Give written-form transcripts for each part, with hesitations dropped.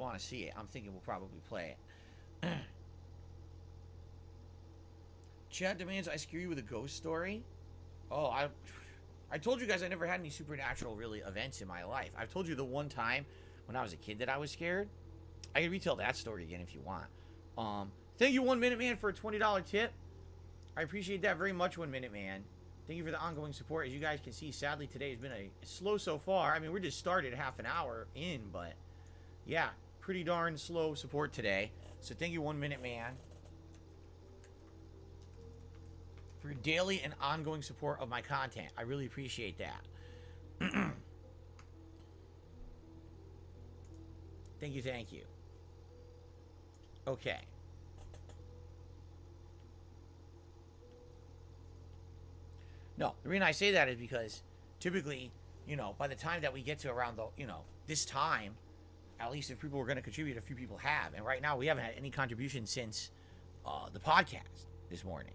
want to see it, I'm thinking we'll probably play it. Chat demands I scare you with a ghost story. Oh, I told you guys I never had any supernatural really events in my life. I've told you the one time when I was a kid that I was scared. I can retell that story again if you want. Thank you, 1 Minute Man, for a $20 tip. I appreciate that very much, 1 Minute Man. Thank you for the ongoing support. As you guys can see, sadly today has been a slow so far. I mean, we're just started half an hour in, but yeah, pretty darn slow support today. So thank you, 1 Minute Man, for your daily and ongoing support of my content. I really appreciate that. Thank you, thank you. Okay. No, the reason I say that is because typically, you know, by the time that we get to around the, you know, this time, at least if people were going to contribute, a few people have. And right now we haven't had any contribution since the podcast this morning.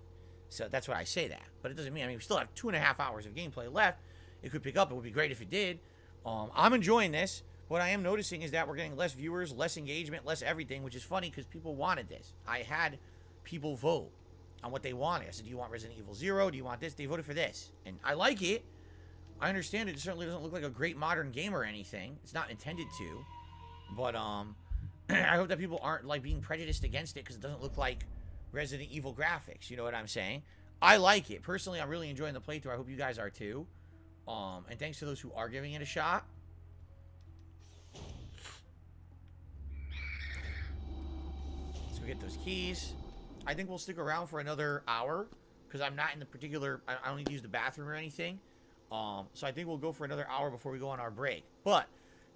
So that's why I say that. But it doesn't mean, I mean, we still have 2.5 hours of gameplay left. It could pick up. It would be great if it did. I'm enjoying this. What I am noticing is that we're getting less viewers, less engagement, less everything, which is funny because people wanted this. I had people vote on what they wanted. I said, do you want Resident Evil 0? Do you want this? They voted for this. And I like it. I understand it. It certainly doesn't look like a great modern game or anything. It's not intended to. But I hope that people aren't like being prejudiced against it because it doesn't look like Resident Evil graphics. You know what I'm saying? I like it. Personally, I'm really enjoying the playthrough. I hope you guys are too. And thanks to those who are giving it a shot. So we get those keys. I think we'll stick around for another hour because I'm not in the particular, I don't need to use the bathroom or anything. So I think we'll go for another hour before we go on our break. But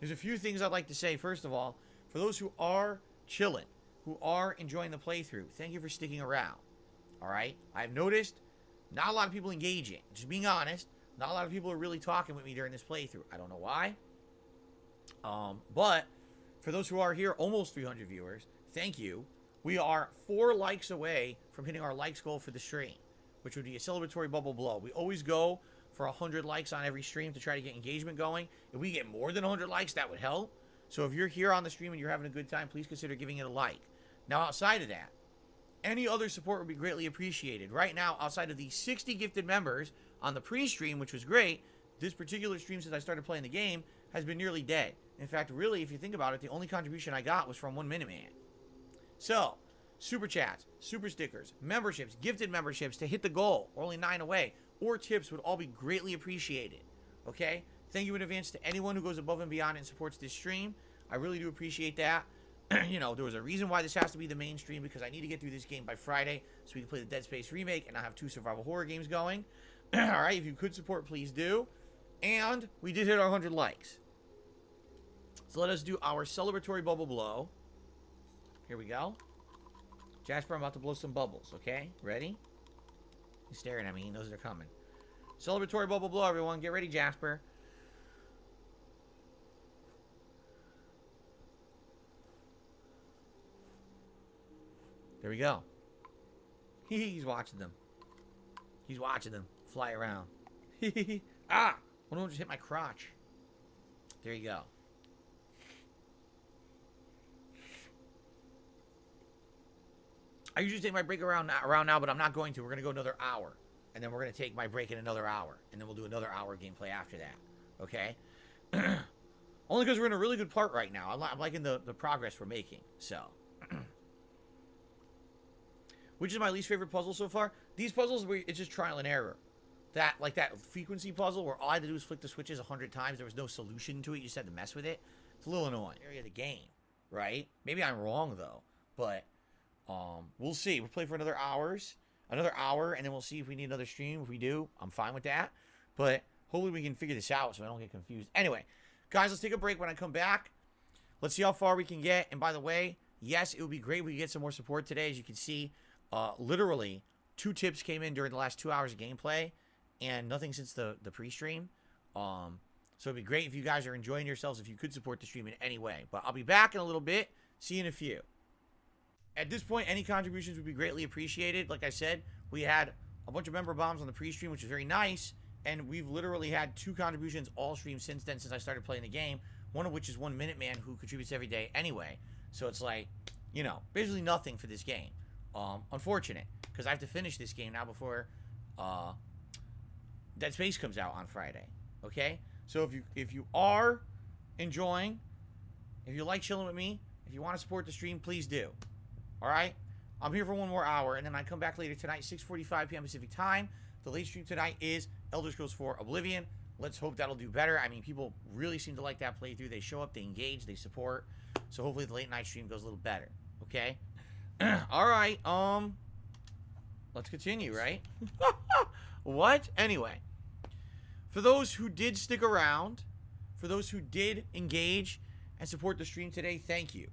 there's a few things I'd like to say. First of all, for those who are chilling, who are enjoying the playthrough, thank you for sticking around. All right? I've noticed not a lot of people engaging. Just being honest, not a lot of people are really talking with me during this playthrough. I don't know why. But for those who are here, almost 300 viewers, thank you. We are 4 likes away from hitting our likes goal for the stream, which would be a celebratory bubble blow. We always go for 100 likes on every stream to try to get engagement going. If we get more than 100 likes, that would help. So if you're here on the stream and you're having a good time, please consider giving it a like. Now, outside of that, any other support would be greatly appreciated. Right now, outside of the 60 gifted members on the pre-stream, which was great, this particular stream since I started playing the game has been nearly dead. In fact, really, if you think about it, the only contribution I got was from 1 Minute Man. So, super chats, super stickers, memberships, gifted memberships to hit the goal, or only 9 away, or tips would all be greatly appreciated. Okay? Thank you in advance to anyone who goes above and beyond and supports this stream. I really do appreciate that. You know, there was a reason why this has to be the main stream, because I need to get through this game by Friday so we can play the Dead Space remake and I have 2 survival horror games going. Alright, if you could support, please do. And we did hit our 100 likes. So let us do our celebratory bubble blow. Here we go. Jasper, I'm about to blow some bubbles, okay? Ready? He's staring at me. He knows they're coming. Celebratory bubble blow, everyone. Get ready, Jasper. There we go. He's watching them. He's watching them fly around. Ah! One of them just hit my crotch. There you go. I usually take my break around now, but I'm not going to. We're going to go another hour. And then we're going to take my break in another hour. And then we'll do another hour of gameplay after that. Okay? Only because we're in a really good part right now. I'm liking the progress we're making. So. Which is my least favorite puzzle so far? These puzzles, it's just trial and error. That frequency puzzle where all I had to do was flick the switches 100 times. There was no solution to it. You just had to mess with it. It's a little annoying. Area of the game, right? Maybe I'm wrong, though. But we'll see. We'll play for another hour, and then we'll see if we need another stream. If we do, I'm fine with that. But hopefully we can figure this out so I don't get confused. Anyway, guys, let's take a break. When I come back, let's see how far we can get. And by the way, yes, it would be great if we could get some more support today. As you can see, literally 2 tips came in during the last 2 hours of gameplay, and nothing since the pre-stream. So it'd be great if you guys are enjoying yourselves, if you could support the stream in any way. But I'll be back in a little bit. See you in a few. At this point, any contributions would be greatly appreciated. Like I said, we had a bunch of member bombs on the pre-stream, which is very nice. And we've literally had 2 contributions all stream since then, since I started playing the game, one of which is 1 Minute Man, who contributes every day anyway. So it's like, you know, basically nothing for this game. Unfortunate, because I have to finish this game now before Dead Space comes out on Friday. Okay? So if you are enjoying, if you like chilling with me, if you want to support the stream, please do. Alright? I'm here for 1 more hour, and then I come back later tonight, 6:45 p.m. Pacific time. The late stream tonight is Elder Scrolls 4 Oblivion. Let's hope that'll do better. I mean, people really seem to like that playthrough. They show up, they engage, they support. So hopefully the late night stream goes a little better. Okay? Alright, let's continue, right? What? Anyway. For those who did stick around, for those who did engage and support the stream today, thank you.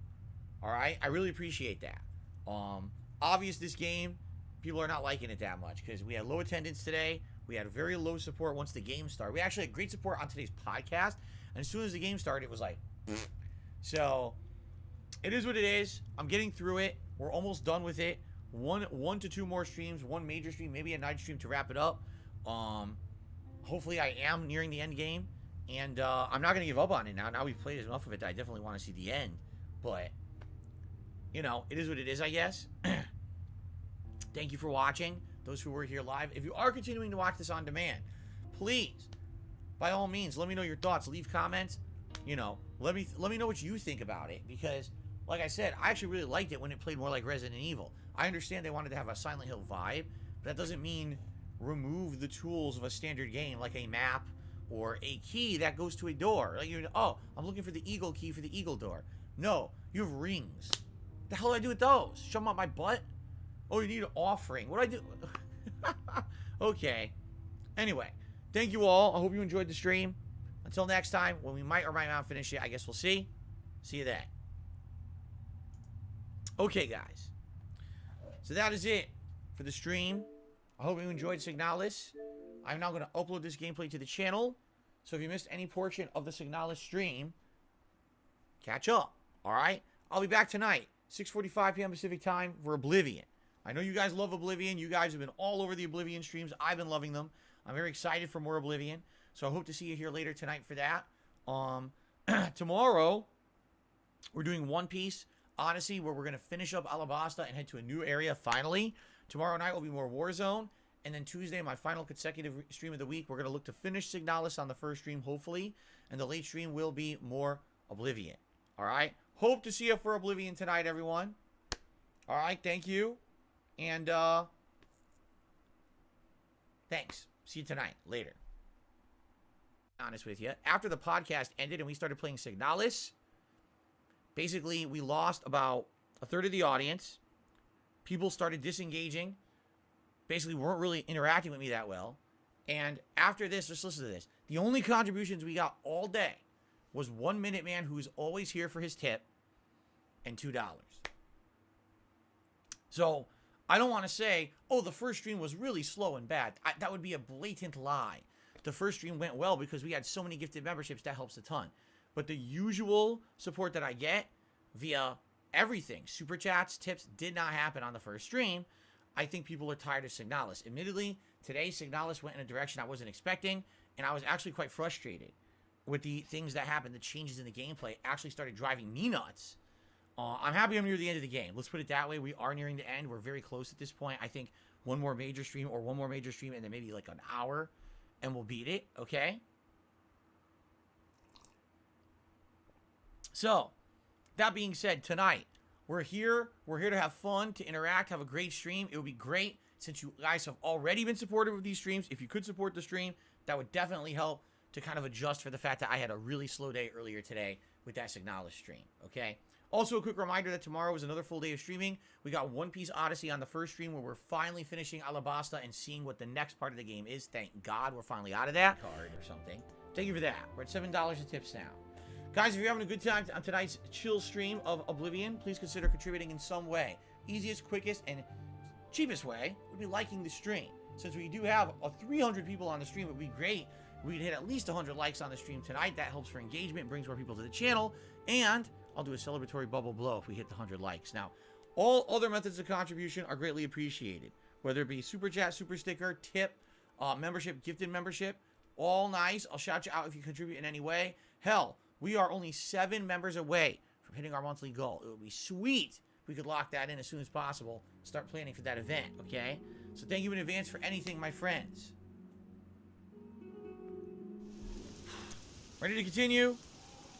Alright? I really appreciate that. Obvious this game, people are not liking it that much because we had low attendance today. We had very low support once the game started. We actually had great support on today's podcast, and as soon as the game started, it was like, pfft. So it is what it is. I'm getting through it. We're almost done with it. One to two more streams, one major stream, maybe a night stream to wrap it up. Hopefully I am nearing the end game, and I'm not going to give up on it now. Now we've played enough of it that I definitely want to see the end, but you know, it is what it is, I guess. Thank you for watching, those who were here live. If you are continuing to watch this on demand, please, by all means, let me know your thoughts. Leave comments. You know, let me know what you think about it, because, like I said, I actually really liked it when it played more like Resident Evil. I understand they wanted to have a Silent Hill vibe, but that doesn't mean remove the tools of a standard game, like a map or a key that goes to a door. Like, oh, I'm looking for the eagle key for the eagle door. No, you have rings. The hell do I do with those? Shove them up my butt? Oh, you need an offering. What do I do? Okay. Anyway, thank you all. I hope you enjoyed the stream. Until next time, when we might or might not finish it, I guess we'll see. See you then. Okay, guys. So that is it for the stream. I hope you enjoyed Signalis. I'm now going to upload this gameplay to the channel. So if you missed any portion of the Signalis stream, catch up. Alright? I'll be back tonight, 6:45 p.m. Pacific time for Oblivion. I know you guys love Oblivion. You guys have been all over the Oblivion streams. I've been loving them. I'm very excited for more Oblivion. So I hope to see you here later tonight for that. Tomorrow, we're doing One Piece Odyssey, where we're going to finish up Alabasta and head to a new area finally. Tomorrow night will be more Warzone. And then Tuesday, my final consecutive stream of the week, we're going to look to finish Signalis on the first stream, hopefully. And the late stream will be more Oblivion. Alright? Hope to see you for Oblivion tonight, everyone. Alright, thank you. And, thanks. See you tonight. Later. Honest with you. After the podcast ended and we started playing Signalis, basically, we lost about a third of the audience. People started disengaging. Basically, weren't really interacting with me that well. And after this, just listen to this. The only contributions we got all day was 1 Minute Man, who's always here for his tip, and $2. So, I don't want to say, oh, the first stream was really slow and bad. That would be a blatant lie. The first stream went well because we had so many gifted memberships. That helps a ton. But the usual support that I get via everything, super chats, tips, did not happen on the first stream. I think people are tired of Signalis. Admittedly, today Signalis went in a direction I wasn't expecting, and I was actually quite frustrated with the things that happened. The changes in the gameplay actually started driving me nuts. I'm happy I'm near the end of the game. Let's put it that way. We are nearing the end. We're very close at this point. I think one more major stream and then maybe like an hour, and we'll beat it, okay? So, that being said, tonight, we're here to have fun, to interact, have a great stream. It would be great, since you guys have already been supportive of these streams. If you could support the stream, that would definitely help to kind of adjust for the fact that I had a really slow day earlier today with that Signalis stream, okay? Also, a quick reminder that tomorrow is another full day of streaming. We got One Piece Odyssey on the first stream, where we're finally finishing Alabasta and seeing what the next part of the game is. Thank God we're finally out of that. Card or something. Thank you for that. We're at $7 in tips now. Guys, if you're having a good time on tonight's chill stream of Oblivion, please consider contributing in some way. Easiest, quickest, and cheapest way would be liking the stream. Since we do have 300 people on the stream, it would be great if we could hit at least 100 likes on the stream tonight. That helps for engagement, brings more people to the channel, and I'll do a celebratory bubble blow if we hit the 100 likes. Now, all other methods of contribution are greatly appreciated, whether it be super chat, super sticker, tip, membership, gifted membership, all nice. I'll shout you out if you contribute in any way. Hell, We are only 7 members away from hitting our monthly goal. It would be sweet if we could lock that in as soon as possible. Start planning for that event, okay? So thank you in advance for anything, my friends. Ready to continue?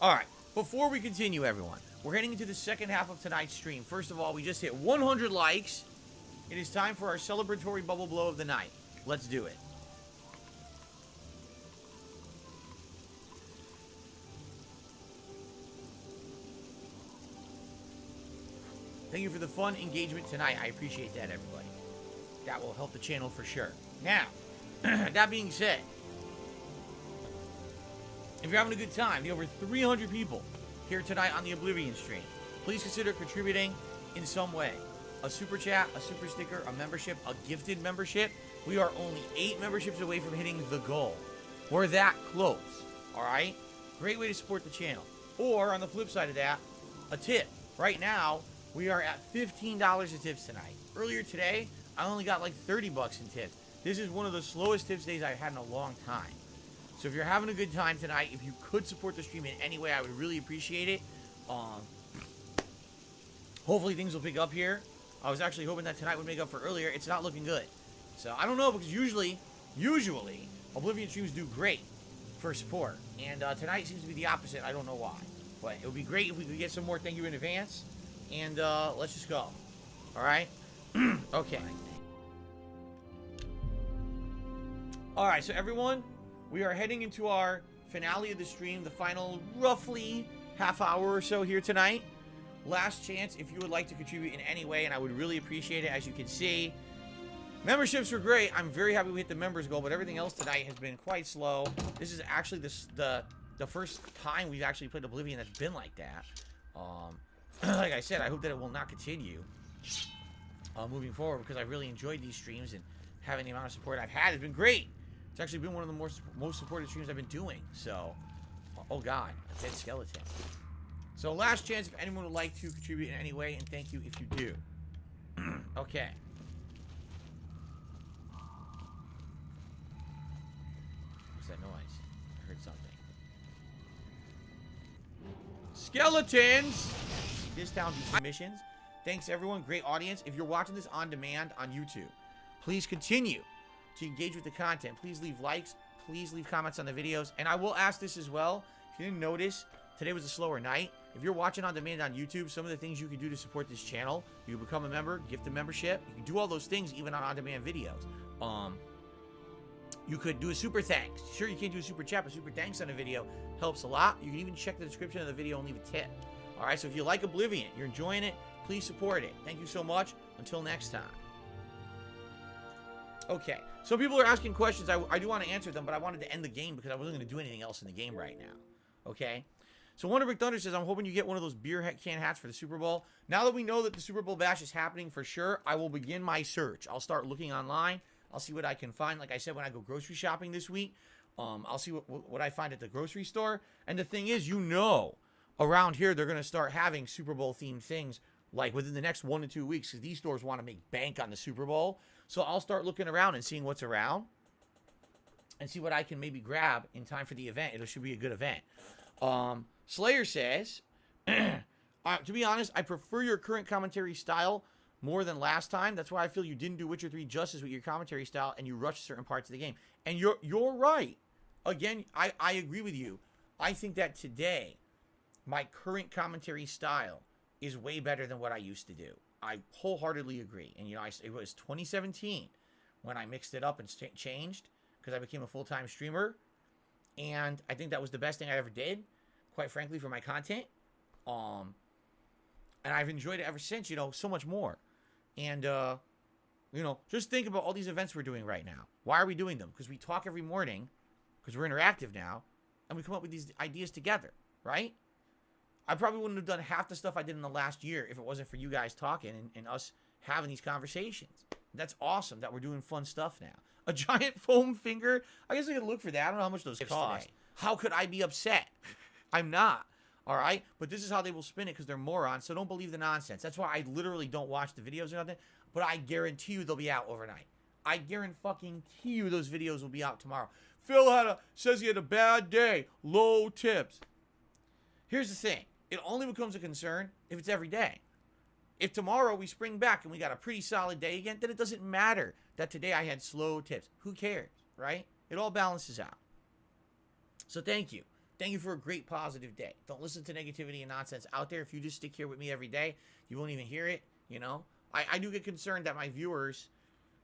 All right. Before we continue, everyone, we're heading into the second half of tonight's stream. First of all, we just hit 100 likes. It is time for our celebratory bubble blow of the night. Let's do it. Thank you for the fun engagement tonight. I appreciate that, everybody. That will help the channel for sure. Now, that being said, if you're having a good time, the over 300 people here tonight on the Oblivion stream, please consider contributing in some way. A super chat, a super sticker, a membership, a gifted membership. We are only 8 memberships away from hitting the goal. We're that close, all right? Great way to support the channel. Or, on the flip side of that, a tip. Right now, we are at $15 of tips tonight. Earlier today, I only got like 30 bucks in tips. This is one of the slowest tips days I've had in a long time. So if you're having a good time tonight, if you could support the stream in any way, I would really appreciate it. Hopefully things will pick up here. I was actually hoping that tonight would make up for earlier. It's not looking good. So I don't know, because usually, Oblivion streams do great for support. And tonight seems to be the opposite. I don't know why. But it would be great if we could get some more thank you in advance. And let's just go. All right? Okay. All right, so everyone, we are heading into our finale of the stream, the final roughly half hour or so here tonight. Last chance if you would like to contribute in any way, and I would really appreciate it. As you can see, memberships were great. I'm very happy we hit the members goal, but everything else tonight has been quite slow. This is actually the first time we've actually played Oblivion that's been like that. Like I said, I hope that it will not continue moving forward, because I really enjoyed these streams, and having the amount of support I've had has been great. It's actually been one of the most supported streams I've been doing. So, oh god, a dead skeleton. So last chance if anyone would like to contribute in any way, and thank you if you do. Okay. What's that noise? I heard something. Skeletons! This town do some missions. Thanks everyone, great audience. If you're watching this on demand on YouTube, please continue to engage with the content. Please leave likes, please leave comments on the videos. And I will ask this as well, if you didn't notice, today was a slower night. If you're watching on demand on YouTube, some of the things you can do to support this channel, you can become a member, gift a membership. You can do all those things even on on-demand videos. You could do a super thanks. Sure, you can't do a super chat, but super thanks on a video helps a lot. You can even check the description of the video and leave a tip. All right, so if you like Oblivion, you're enjoying it, please support it. Thank you so much. Until next time. Okay, so people are asking questions. I do want to answer them, but I wanted to end the game because I wasn't going to do anything else in the game right now. Okay? So Wonderbrick Thunder says, I'm hoping you get one of those beer can hats for the Super Bowl. Now that we know that the Super Bowl bash is happening for sure, I will begin my search. I'll start looking online. I'll see what I can find. Like I said, when I go grocery shopping this week, I'll see what I find at the grocery store. And the thing is, around here, they're going to start having Super Bowl themed things like within the next 1 to 2 weeks, because these stores want to make bank on the Super Bowl. So I'll start looking around and seeing what's around and see what I can maybe grab in time for the event. It should be a good event. Slayer says, to be honest, I prefer your current commentary style more than last time. That's why I feel you didn't do Witcher 3 justice with your commentary style, and you rushed certain parts of the game. And you're right. Again, I agree with you. I think that today, my current commentary style is way better than what I used to do. I wholeheartedly agree. And, it was 2017 when I mixed it up and changed, because I became a full-time streamer. And I think that was the best thing I ever did, quite frankly, for my content. And I've enjoyed it ever since, so much more. And, just think about all these events we're doing right now. Why are we doing them? Because we talk every morning, because we're interactive now, and we come up with these ideas together, right? I probably wouldn't have done half the stuff I did in the last year if it wasn't for you guys talking and us having these conversations. That's awesome that we're doing fun stuff now. A giant foam finger? I guess I could look for that. I don't know how much those cost. Today. How could I be upset? I'm not. All right? But this is how they will spin it, because they're morons, so don't believe the nonsense. That's why I literally don't watch the videos or nothing, but I guarantee you they'll be out overnight. I guarantee you those videos will be out tomorrow. Phil says he had a bad day. Low tips. Here's the thing. It only becomes a concern if it's every day. If tomorrow we spring back and we got a pretty solid day again, then it doesn't matter that today I had slow tips. Who cares, right? It all balances out. So thank you. Thank you for a great positive day. Don't listen to negativity and nonsense out there. If you just stick here with me every day, you won't even hear it, you know? I do get concerned that my viewers,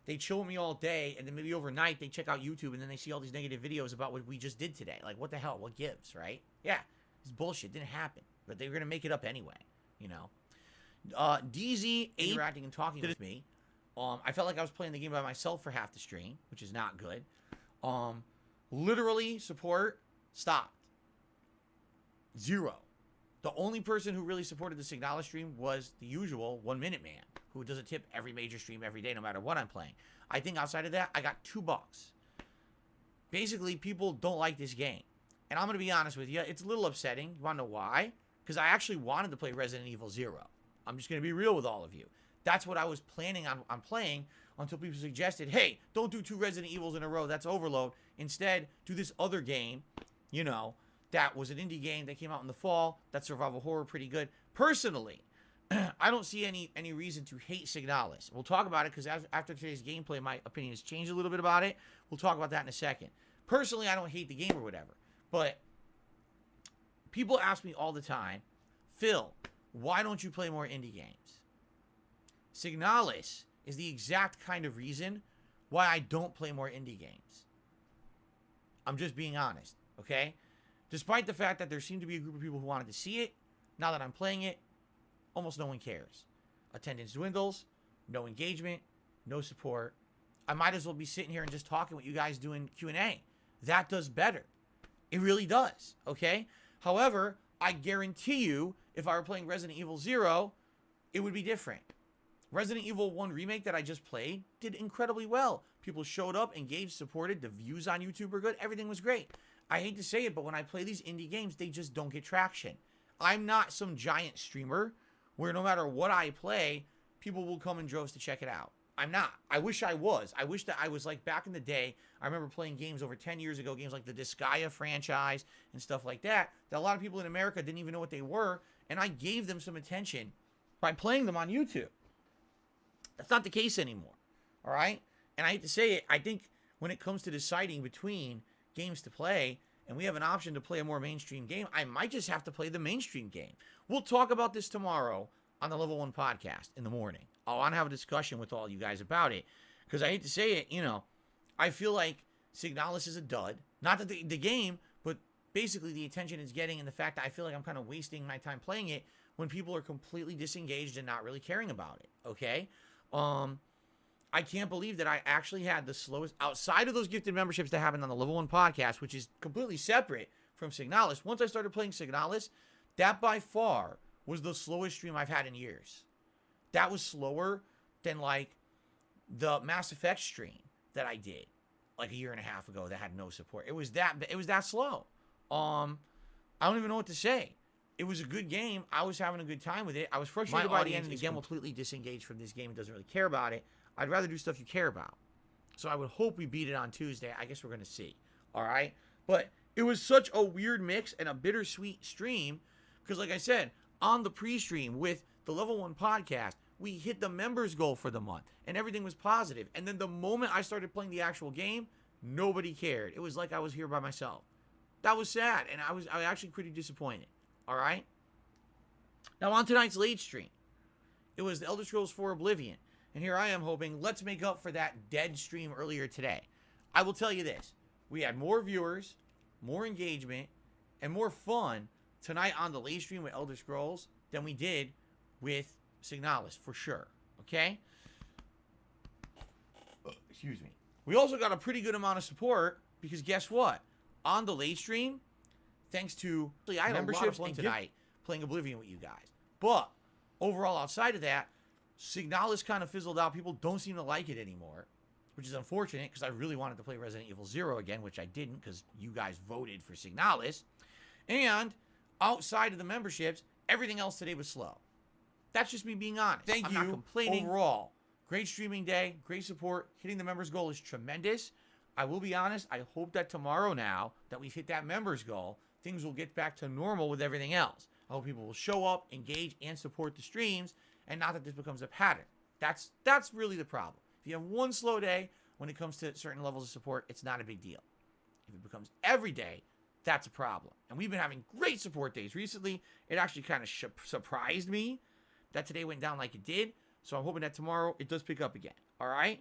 they chill with me all day, and then maybe overnight they check out YouTube, and then they see all these negative videos about what we just did today. Like, what the hell? What gives, right? Yeah, it's bullshit. It didn't happen. But they were going to make it up anyway, you know? DZ interacting and talking with me. I felt like I was playing the game by myself for half the stream, which is not good. Literally, support stopped. 0. The only person who really supported the Signalis stream was the usual 1 Minute Man, who does a tip every major stream every day, no matter what I'm playing. I think outside of that, I got $2. Basically, people don't like this game. And I'm going to be honest with you, it's a little upsetting. You want to know why? Because I actually wanted to play Resident Evil 0. I'm just going to be real with all of you. That's what I was planning on playing until people suggested, hey, don't do 2 Resident Evils in a row. That's overload. Instead, do this other game, you know, that was an indie game that came out in the fall. That's survival horror, pretty good. Personally, I don't see any reason to hate Signalis. We'll talk about it because after today's gameplay, my opinion has changed a little bit about it. We'll talk about that in a second. Personally, I don't hate the game or whatever. But people ask me all the time, Phil, why don't you play more indie games? Signalis is the exact kind of reason why I don't play more indie games. I'm just being honest, okay? Despite the fact that there seemed to be a group of people who wanted to see it, now that I'm playing it, almost no one cares. Attendance dwindles, no engagement, no support. I might as well be sitting here and just talking with you guys doing Q&A. That does better. It really does, okay? However, I guarantee you, if I were playing Resident Evil 0, it would be different. Resident Evil 1 Remake that I just played did incredibly well. People showed up, engaged, supported. The views on YouTube were good. Everything was great. I hate to say it, but when I play these indie games, they just don't get traction. I'm not some giant streamer where no matter what I play, people will come in droves to check it out. I'm not. I wish I was. I wish that I was like back in the day. I remember playing games over 10 years ago, games like the Disgaea franchise and stuff like that a lot of people in America didn't even know what they were, and I gave them some attention by playing them on YouTube. That's not the case anymore, all right? And I hate to say it, I think when it comes to deciding between games to play, and we have an option to play a more mainstream game, I might just have to play the mainstream game. We'll talk about this tomorrow on the Level 1 podcast in the morning. I want to have a discussion with all you guys about it, because I hate to say it, you know, I feel like Signalis is a dud. Not that the game, but basically the attention it's getting and the fact that I feel like I'm kind of wasting my time playing it when people are completely disengaged and not really caring about it, okay? I can't believe that I actually had the slowest, outside of those gifted memberships that happened on the Level 1 podcast, which is completely separate from Signalis. Once I started playing Signalis, that by far was the slowest stream I've had in years. That was slower than like the Mass Effect stream that I did like a year and a half ago that had no support. It was that slow. I don't even know what to say. It was a good game. I was having a good time with it. I was frustrated by the end, and again, completely disengaged from this game and doesn't really care about it. I'd rather do stuff you care about. So I would hope we beat it on Tuesday. I guess we're going to see. All right? But it was such a weird mix and a bittersweet stream because, like I said, on the pre-stream with the Level 1 podcast, we hit the members goal for the month, and everything was positive. And then the moment I started playing the actual game, nobody cared. It was like I was here by myself. That was sad, and I was actually pretty disappointed. All right? Now, on tonight's late stream, it was the Elder Scrolls 4 Oblivion. And here I am hoping, let's make up for that dead stream earlier today. I will tell you this. We had more viewers, more engagement, and more fun tonight on the late stream with Elder Scrolls than we did with Signalis, for sure. Okay? Excuse me. We also got a pretty good amount of support because guess what? On the late stream, thanks to I had memberships and tonight playing Oblivion with you guys. But overall, outside of that, Signalis kind of fizzled out. People don't seem to like it anymore, which is unfortunate because I really wanted to play Resident Evil 0 again, which I didn't because you guys voted for Signalis. And outside of the memberships, everything else today was slow. That's just me being honest. I'm not complaining. Overall, great streaming day, great support. Hitting the members goal is tremendous. I will be honest, I hope that tomorrow now that we've hit that members goal, things will get back to normal with everything else. I hope people will show up, engage, and support the streams, and not that this becomes a pattern. That's really the problem. If you have one slow day when it comes to certain levels of support, it's not a big deal. If it becomes every day, that's a problem. And we've been having great support days recently. It actually kind of surprised me that today went down like it did. So I'm hoping that tomorrow it does pick up again. All right?